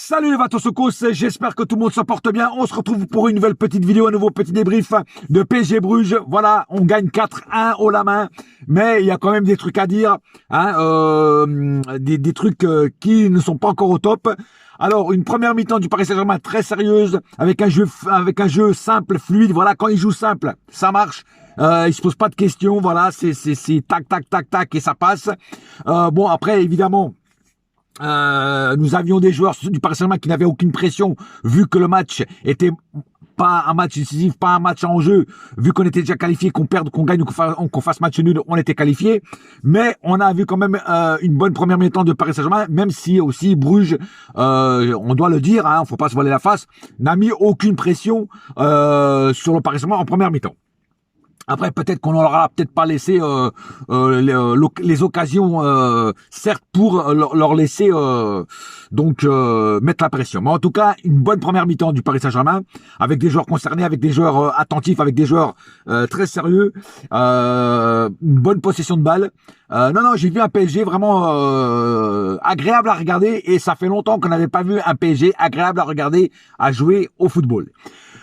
Salut les Vatosokos, j'espère que tout le monde se porte bien. On se retrouve pour une nouvelle petite vidéo, un nouveau petit débrief de PSG Bruges. Voilà, on gagne 4-1 haut la main, mais il y a quand même des trucs à dire, hein, des trucs qui ne sont pas encore au top. Alors, une première mi-temps du Paris Saint-Germain très sérieuse, avec un jeu simple, fluide. Voilà, quand il joue simple, ça marche. Il se pose pas de questions. Voilà, c'est tac, tac, tac, tac et ça passe. Bon, après, évidemment. Nous avions des joueurs du Paris Saint-Germain qui n'avaient aucune pression, vu que le match était pas un match décisif, pas un match en jeu, vu qu'on était déjà qualifié, qu'on perde, qu'on gagne ou qu'on fasse match nul, on était qualifié. Mais on a vu quand même une bonne première mi-temps de Paris Saint-Germain, même si aussi Bruges, on doit le dire, hein, faut pas se voiler la face, n'a mis aucune pression sur le Paris Saint-Germain en première mi-temps. Après, peut-être qu'on leur a peut-être pas laissé les occasions, certes, pour leur laisser mettre la pression. Mais en tout cas, une bonne première mi-temps du Paris Saint-Germain, avec des joueurs concernés, avec des joueurs attentifs, avec des joueurs très sérieux, une bonne possession de balle. Non, j'ai vu un PSG vraiment agréable à regarder, et ça fait longtemps qu'on n'avait pas vu un PSG agréable à regarder à jouer au football.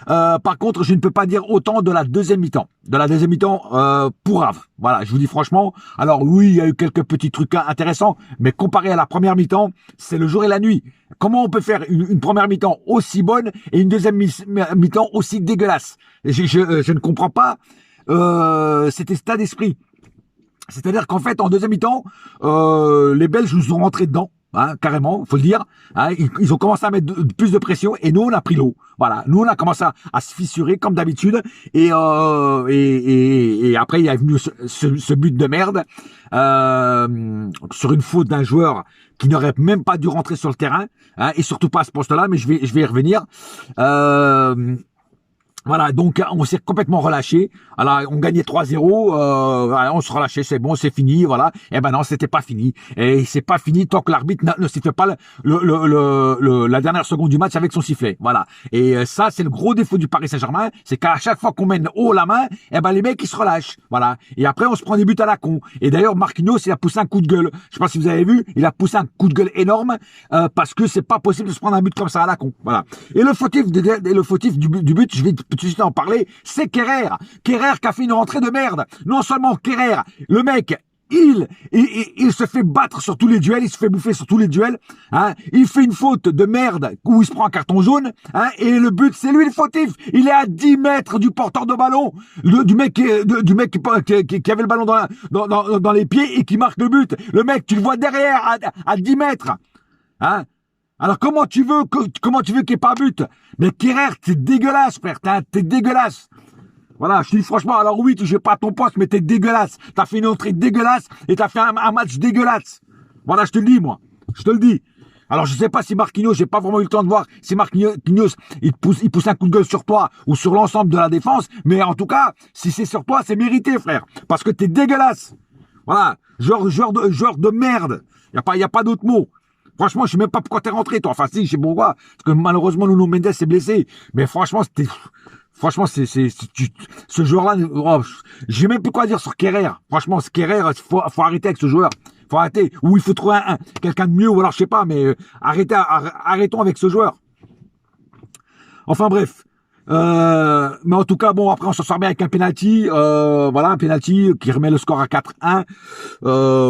Par contre, je ne peux pas dire autant de la deuxième mi-temps. De la deuxième mi-temps, pourrave. Voilà, je vous dis franchement. Alors oui, il y a eu quelques petits trucs intéressants, mais comparé à la première mi-temps, c'est le jour et la nuit. Comment on peut faire une première mi-temps aussi bonne et une deuxième mi-temps aussi dégueulasse? Je ne comprends pas cet état d'esprit. C'est-à-dire qu'en fait, en deuxième mi-temps, les Belges nous sont rentrés dedans. Hein, carrément, faut le dire. Hein, ils ont commencé à mettre plus de pression et nous on a pris l'eau. Voilà, nous on a commencé à se fissurer comme d'habitude et après il est venu ce but de merde sur une faute d'un joueur qui n'aurait même pas dû rentrer sur le terrain, hein, et surtout pas à ce poste-là. Mais je vais y revenir. Voilà, donc on s'est complètement relâché. Alors on gagnait 3-0, on se relâchait, c'est bon, c'est fini, voilà. Et ben non, c'était pas fini. Et c'est pas fini tant que l'arbitre ne siffle pas la dernière seconde du match avec son sifflet. Voilà. Et ça, c'est le gros défaut du Paris Saint-Germain, c'est qu'à chaque fois qu'on mène haut la main, et ben les mecs ils se relâchent. Voilà. Et après on se prend des buts à la con. Et d'ailleurs Marquinhos, il a poussé un coup de gueule. Je sais pas si vous avez vu, il a poussé un coup de gueule énorme parce que c'est pas possible de se prendre un but comme ça à la con. Voilà. Et le fautif du but, je vais tout de suite en parler, c'est Kerrer. Kerrer qui a fait une rentrée de merde. Non seulement Kerrer, le mec, il se fait battre sur tous les duels, il se fait bouffer sur tous les duels, hein, il fait une faute de merde où il se prend un carton jaune, hein, et le but, c'est lui le fautif. Il est à 10 mètres du porteur de ballon, du mec qui avait le ballon dans les pieds et qui marque le but. Le mec, tu le vois derrière à 10 mètres. Hein. Alors comment tu veux qu'il n'y ait pas but? Mais Kerrer, t'es dégueulasse, frère, t'es dégueulasse. Voilà, je te dis franchement, alors oui, tu joues pas à ton poste, mais t'es dégueulasse. T'as fait une entrée dégueulasse et t'as fait un match dégueulasse. Voilà, je te le dis, moi. Je te le dis. Alors, je sais pas si Marquinhos, j'ai pas vraiment eu le temps de voir si Marquinhos, il pousse un coup de gueule sur toi ou sur l'ensemble de la défense, mais en tout cas, si c'est sur toi, c'est mérité, frère. Parce que t'es dégueulasse. Voilà, genre de merde. Y a pas d'autre mot. Franchement, je sais même pas pourquoi t'es rentré, toi. Enfin, si, je sais pourquoi. Parce que malheureusement, Nuno Mendes s'est blessé. Mais franchement, ce joueur-là, oh, j'ai même plus quoi dire sur Kerrer. Franchement, ce Kerrer, faut arrêter avec ce joueur. Faut arrêter. Ou il faut trouver quelqu'un de mieux, ou alors je sais pas, mais arrêtons avec ce joueur. Enfin bref. Mais en tout cas, bon, après on s'en sort bien avec un penalty, voilà, un penalty qui remet le score à 4-1.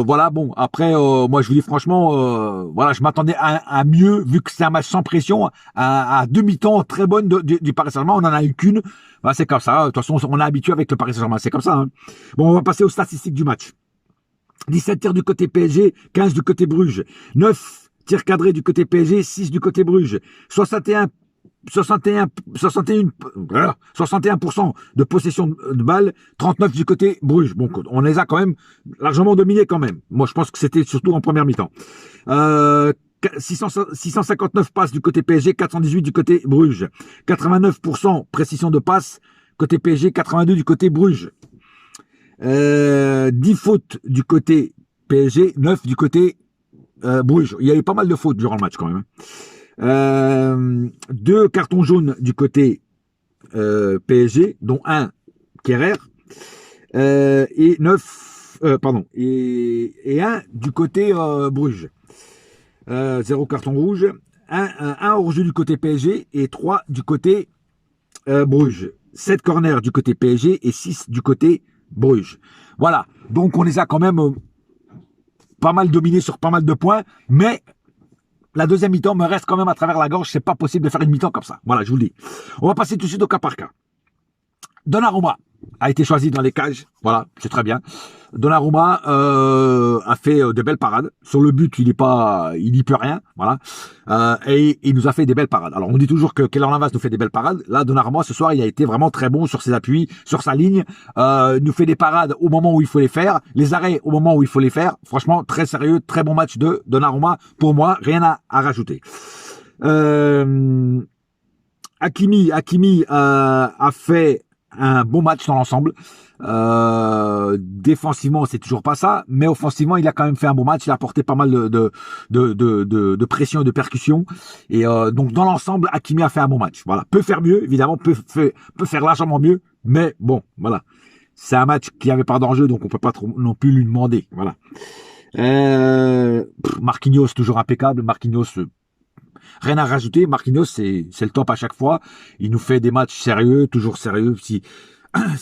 Voilà, bon, après, moi je vous dis franchement, voilà, je m'attendais à mieux, vu que c'est un match sans pression, à demi-temps très bonne du Paris Saint-Germain. On en a eu qu'une. Voilà, c'est comme ça. De toute façon, on est habitué avec le Paris Saint-Germain, c'est comme ça. Hein. Bon, on va passer aux statistiques du match. 17 tirs du côté PSG, 15 du côté Bruges, 9 tirs cadrés du côté PSG, 6 du côté Bruges, 61% de possession de balles, 39 du côté Bruges. Bon, on les a quand même largement dominés quand même. Moi, je pense que c'était surtout en première mi-temps. 659 passes du côté PSG, 418 du côté Bruges. 89% précision de passes côté PSG, 82 du côté Bruges. 10 fautes du côté PSG, 9 du côté Bruges. Il y a eu pas mal de fautes durant le match quand même. 2 cartons jaunes du côté PSG, dont un Kerrer, et 1 du côté Bruges. 0 carton rouge. un hors-jeu du côté PSG et 3 du côté Bruges. 7 corners du côté PSG et 6 du côté Bruges. Voilà. Donc on les a quand même pas mal dominés sur pas mal de points, mais la deuxième mi-temps me reste quand même à travers la gorge. C'est pas possible de faire une mi-temps comme ça. Voilà, je vous le dis. On va passer tout de suite au cas par cas. Donnarumma a été choisi dans les cages. Voilà, c'est très bien. Donnarumma a fait de belles parades. Sur le but, il n'y peut rien. Voilà. Et il nous a fait des belles parades. Alors, on dit toujours que Keylor Navas nous fait des belles parades. Là, Donnarumma, ce soir, il a été vraiment très bon sur ses appuis, sur sa ligne. Nous fait des parades au moment où il faut les faire. Les arrêts au moment où il faut les faire. Franchement, très sérieux, très bon match de Donnarumma. Pour moi, rien à rajouter. Hakimi a fait un bon match dans l'ensemble. Défensivement, c'est toujours pas ça, mais offensivement, il a quand même fait un bon match. Il a apporté pas mal de pression et de percussion. Et donc, dans l'ensemble, Hakimi a fait un bon match. Voilà, peut faire mieux, évidemment, peut faire largement mieux, mais bon, voilà. C'est un match qui avait pas d'enjeu, donc on peut pas trop, non plus lui demander. Voilà. Marquinhos, toujours impeccable. Marquinhos, rien à rajouter. Marquinhos, c'est le top à chaque fois. Il nous fait des matchs sérieux, toujours sérieux. Si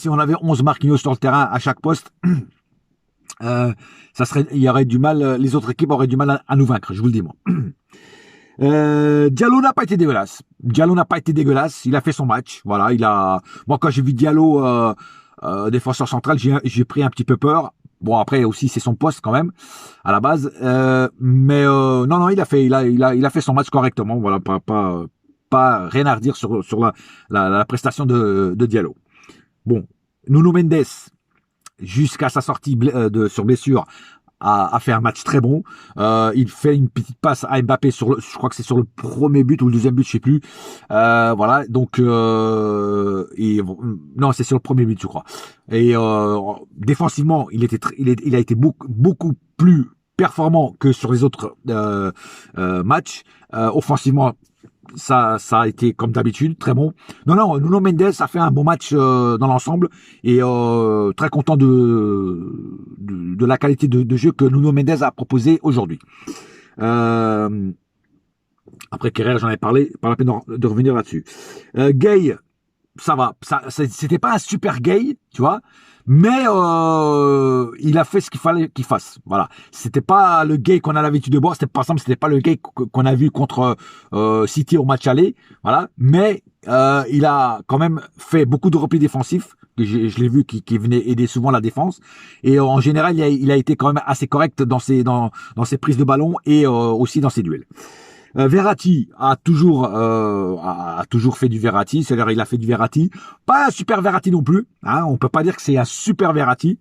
on avait 11 Marquinhos sur le terrain à chaque poste, il y aurait du mal, les autres équipes auraient du mal à nous vaincre, je vous le dis moi. Diallo n'a pas été dégueulasse. Il a fait son match. Voilà, moi quand j'ai vu Diallo, défenseur central, j'ai pris un petit peu peur. Bon, après aussi c'est son poste quand même à la base, mais non, il a fait son match correctement. Voilà, pas rien à redire sur la prestation de Diallo. Bon, Nuno Mendes, jusqu'à sa sortie sur blessure, a fait un match très bon. Il fait une petite passe à Mbappé je crois que c'est sur le premier but ou le deuxième but, je sais plus. Voilà, donc non, c'est sur le premier but, je crois. Et défensivement, il a été beaucoup plus performant que sur les autres matchs. Offensivement, ça a été comme d'habitude très bon. Non, Nuno Mendes a fait un bon match dans l'ensemble et très content de la qualité de jeu que Nuno Mendes a proposé aujourd'hui. Après Kerrer, j'en ai parlé, pas la peine de revenir là-dessus. Gay, ça va, c'était pas un super Gay, tu vois, mais il a fait ce qu'il fallait qu'il fasse. Voilà, c'était pas le Gay qu'on a l'habitude de voir, c'était pas le Gay qu'on a vu contre City au match aller, voilà, mais il a quand même fait beaucoup de replis défensifs. Je l'ai vu qui venait aider souvent la défense, et en général il a été quand même assez correct dans ses prises de ballon et aussi dans ses duels. Verratti a toujours fait du Verratti, c'est-à-dire il a fait du Verratti, pas un super Verratti non plus, hein, on peut pas dire que c'est un super Verratti,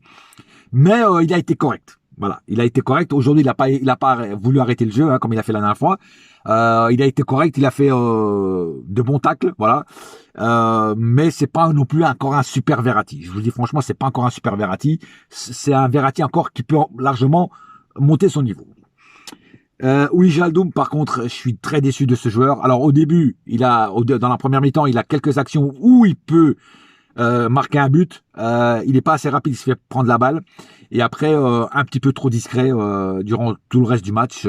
mais il a été correct. Voilà, il a été correct. Aujourd'hui, il a pas voulu arrêter le jeu, hein, comme il a fait la dernière fois. Il a été correct, il a fait de bons tacles, voilà. Mais c'est pas non plus encore un super Verratti. Je vous dis franchement, c'est pas encore un super Verratti. C'est un Verratti encore qui peut largement monter son niveau. Wijnaldum, par contre, je suis très déçu de ce joueur. Alors au début, dans la première mi-temps, il a quelques actions où il peut marquer un but. Il n'est pas assez rapide, il se fait prendre la balle. Et après, un petit peu trop discret durant tout le reste du match,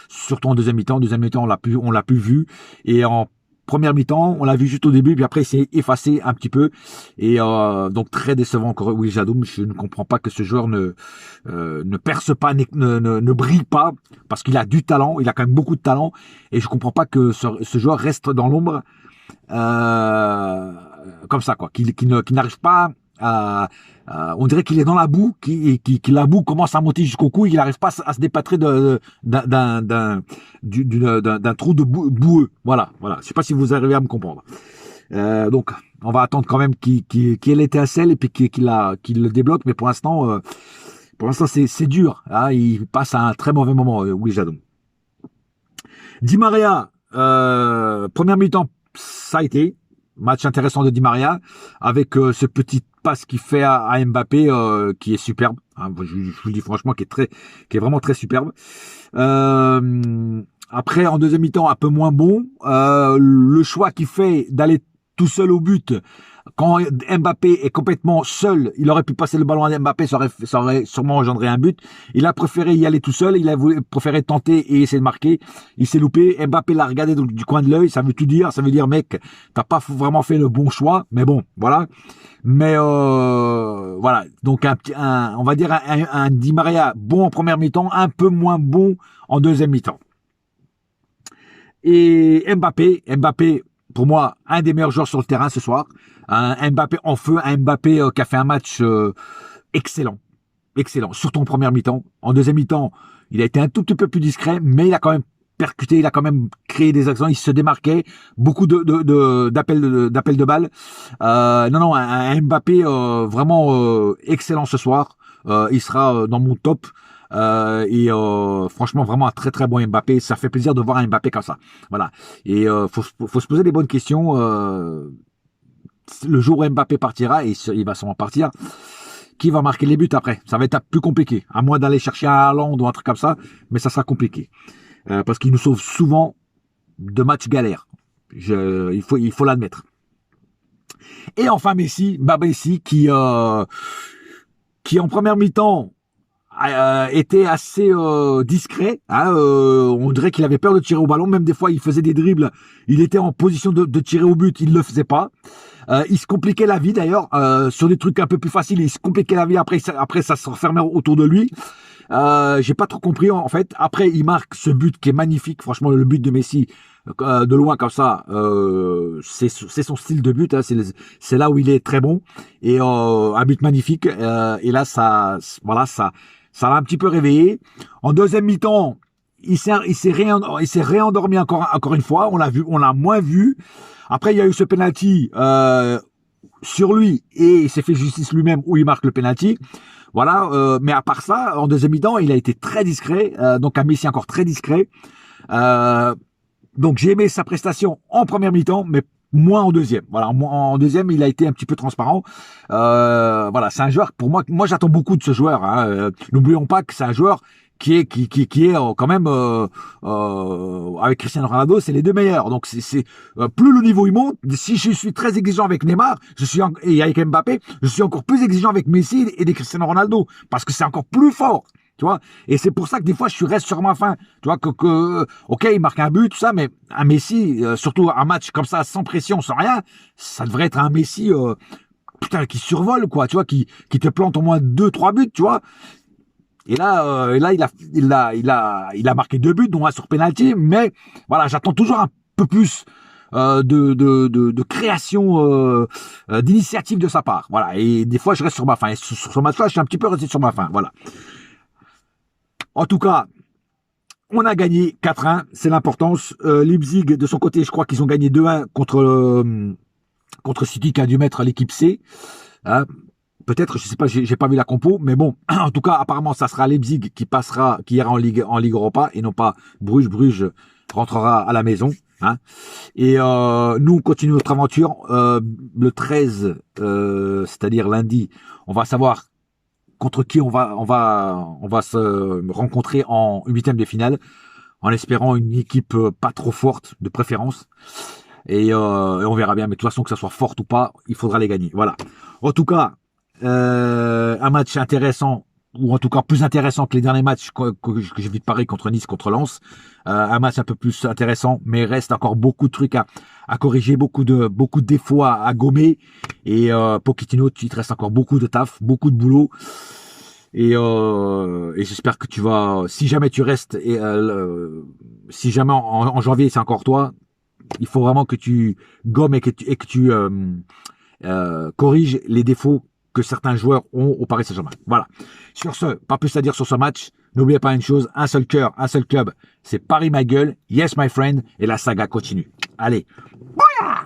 surtout en deuxième mi-temps. Deuxième mi-temps, on l'a plus vu. Et en première mi-temps, on l'a vu juste au début, puis après il s'est effacé un petit peu. Et donc très décevant encore Wijnaldum. Je ne comprends pas que ce joueur ne perce pas, ne brille pas, parce qu'il a du talent, il a quand même beaucoup de talent. Et je comprends pas que ce joueur reste dans l'ombre comme ça, quoi, qu'il n'arrive pas on dirait qu'il est dans la boue, la boue commence à monter jusqu'au cou, et qu'il n'arrive pas à se dépatrer d'un trou de boueux. Voilà. Je sais pas si vous arrivez à me comprendre. Donc, on va attendre quand même qu'il ait l'étincelle et puis qu'il le débloque, mais pour l'instant, c'est dur. Hein, il passe à un très mauvais moment, Wijnaldum. Di Maria, première mi-temps, ça a été match intéressant de Di Maria, avec ce petit passe qu'il fait à Mbappé, qui est superbe. Hein, je vous le dis franchement, qui est vraiment très superbe. Après, en deuxième mi-temps, un peu moins bon. Le choix qu'il fait d'aller tout seul au but quand Mbappé est complètement seul, il aurait pu passer le ballon à Mbappé, ça aurait sûrement engendré un but. Il a préféré y aller tout seul, il a préféré tenter et essayer de marquer. Il s'est loupé, Mbappé l'a regardé du coin de l'œil, ça veut tout dire, ça veut dire mec, t'as pas vraiment fait le bon choix, mais bon, voilà. Mais voilà, donc on va dire un Di Maria bon en première mi-temps, un peu moins bon en deuxième mi-temps. Et Mbappé, pour moi, un des meilleurs joueurs sur le terrain ce soir. Un Mbappé en feu, un Mbappé qui a fait un match excellent. Excellent, surtout en première mi-temps. En deuxième mi-temps, il a été un tout petit peu plus discret, mais il a quand même percuté, il a quand même créé des actions, il se démarquait, beaucoup d'appels de balles. Non, un Mbappé vraiment excellent ce soir. Il sera dans mon top. Franchement, vraiment un très très bon Mbappé. Ça fait plaisir de voir un Mbappé comme ça. Voilà. Et faut se poser des bonnes questions. Le jour où Mbappé partira, et il va sûrement partir, qui va marquer les buts après? Ça va être plus compliqué. À moins d'aller chercher un Haaland ou un truc comme ça, mais ça sera compliqué. Parce qu'il nous sauve souvent de matchs galères. Il faut l'admettre. Et enfin Messi, Messi qui en première mi-temps était assez discret. On dirait qu'il avait peur de tirer au ballon. Même des fois, il faisait des dribbles. Il était en position de tirer au but. Il ne le faisait pas. Il se compliquait la vie d'ailleurs. Sur des trucs un peu plus faciles, il se compliquait la vie. Après ça se refermait autour de lui. J'ai pas trop compris en fait. Après, il marque ce but qui est magnifique. Franchement, le but de Messi de loin comme ça, c'est son style de but. Hein, c'est là où il est très bon et un but magnifique. Et là, ça l'a un petit peu réveillé. En deuxième mi-temps, il s'est réendormi encore une fois. On l'a moins vu. Après, il y a eu ce penalty sur lui et il s'est fait justice lui-même où il marque le penalty. Voilà, mais à part ça, en deuxième mi-temps, il a été très discret, donc un Messi encore très discret. Donc j'ai aimé sa prestation en première mi-temps, mais moins en deuxième. Voilà, en deuxième, il a été un petit peu transparent. Voilà, c'est un joueur, pour moi j'attends beaucoup de ce joueur. Hein. N'oublions pas que c'est un joueur qui est quand même avec Cristiano Ronaldo, c'est les deux meilleurs. Donc c'est plus le niveau il monte. Si je suis très exigeant avec Neymar, et avec Mbappé, je suis encore plus exigeant avec Messi et des Cristiano Ronaldo parce que c'est encore plus fort. Tu vois, et c'est pour ça que des fois je reste sur ma faim. Tu vois ok, il marque un but tout ça, mais un Messi, surtout un match comme ça sans pression, sans rien, ça devrait être un Messi putain qui survole quoi. Tu vois, qui te plante au moins 2-3 buts. Tu vois. Et là, il a marqué 2 buts, dont un sur penalty. Mais voilà, j'attends toujours un peu plus de création, d'initiative de sa part. Voilà. Et des fois, je reste sur ma faim. Et sur ce match-là, je suis un petit peu resté sur ma faim. Voilà. En tout cas, on a gagné 4-1. C'est l'importance. Leipzig, de son côté, je crois qu'ils ont gagné 2-1 contre City, qui a dû mettre l'équipe C. Hein. Peut-être, je sais pas, j'ai pas vu la compo, mais bon, en tout cas, apparemment, ça sera Leipzig qui ira en Ligue Europa et non pas Bruges. Bruges rentrera à la maison. Hein. Et nous, on continue notre aventure. Le 13, c'est-à-dire lundi, on va savoir contre qui on va se rencontrer en huitième de finale, en espérant une équipe pas trop forte, de préférence. Et on verra bien. Mais de toute façon, que ça soit forte ou pas, il faudra les gagner. Voilà. En tout cas, un match intéressant, ou en tout cas plus intéressant que les derniers matchs que j'ai vu de Paris contre Nice, contre Lens. Un match un peu plus intéressant, mais reste encore beaucoup de trucs à corriger, beaucoup de défauts à gommer. Et Pochettino, il te reste encore beaucoup de taf, beaucoup de boulot. Et j'espère que tu vas, si jamais tu restes, si jamais en janvier c'est encore toi, il faut vraiment que tu gommes et que tu corriges les défauts que certains joueurs ont au Paris Saint-Germain. Voilà. Sur ce, pas plus à dire sur ce match. N'oubliez pas une chose, un seul cœur, un seul club, c'est Paris ma gueule, yes my friend, et la saga continue. Allez, bouya!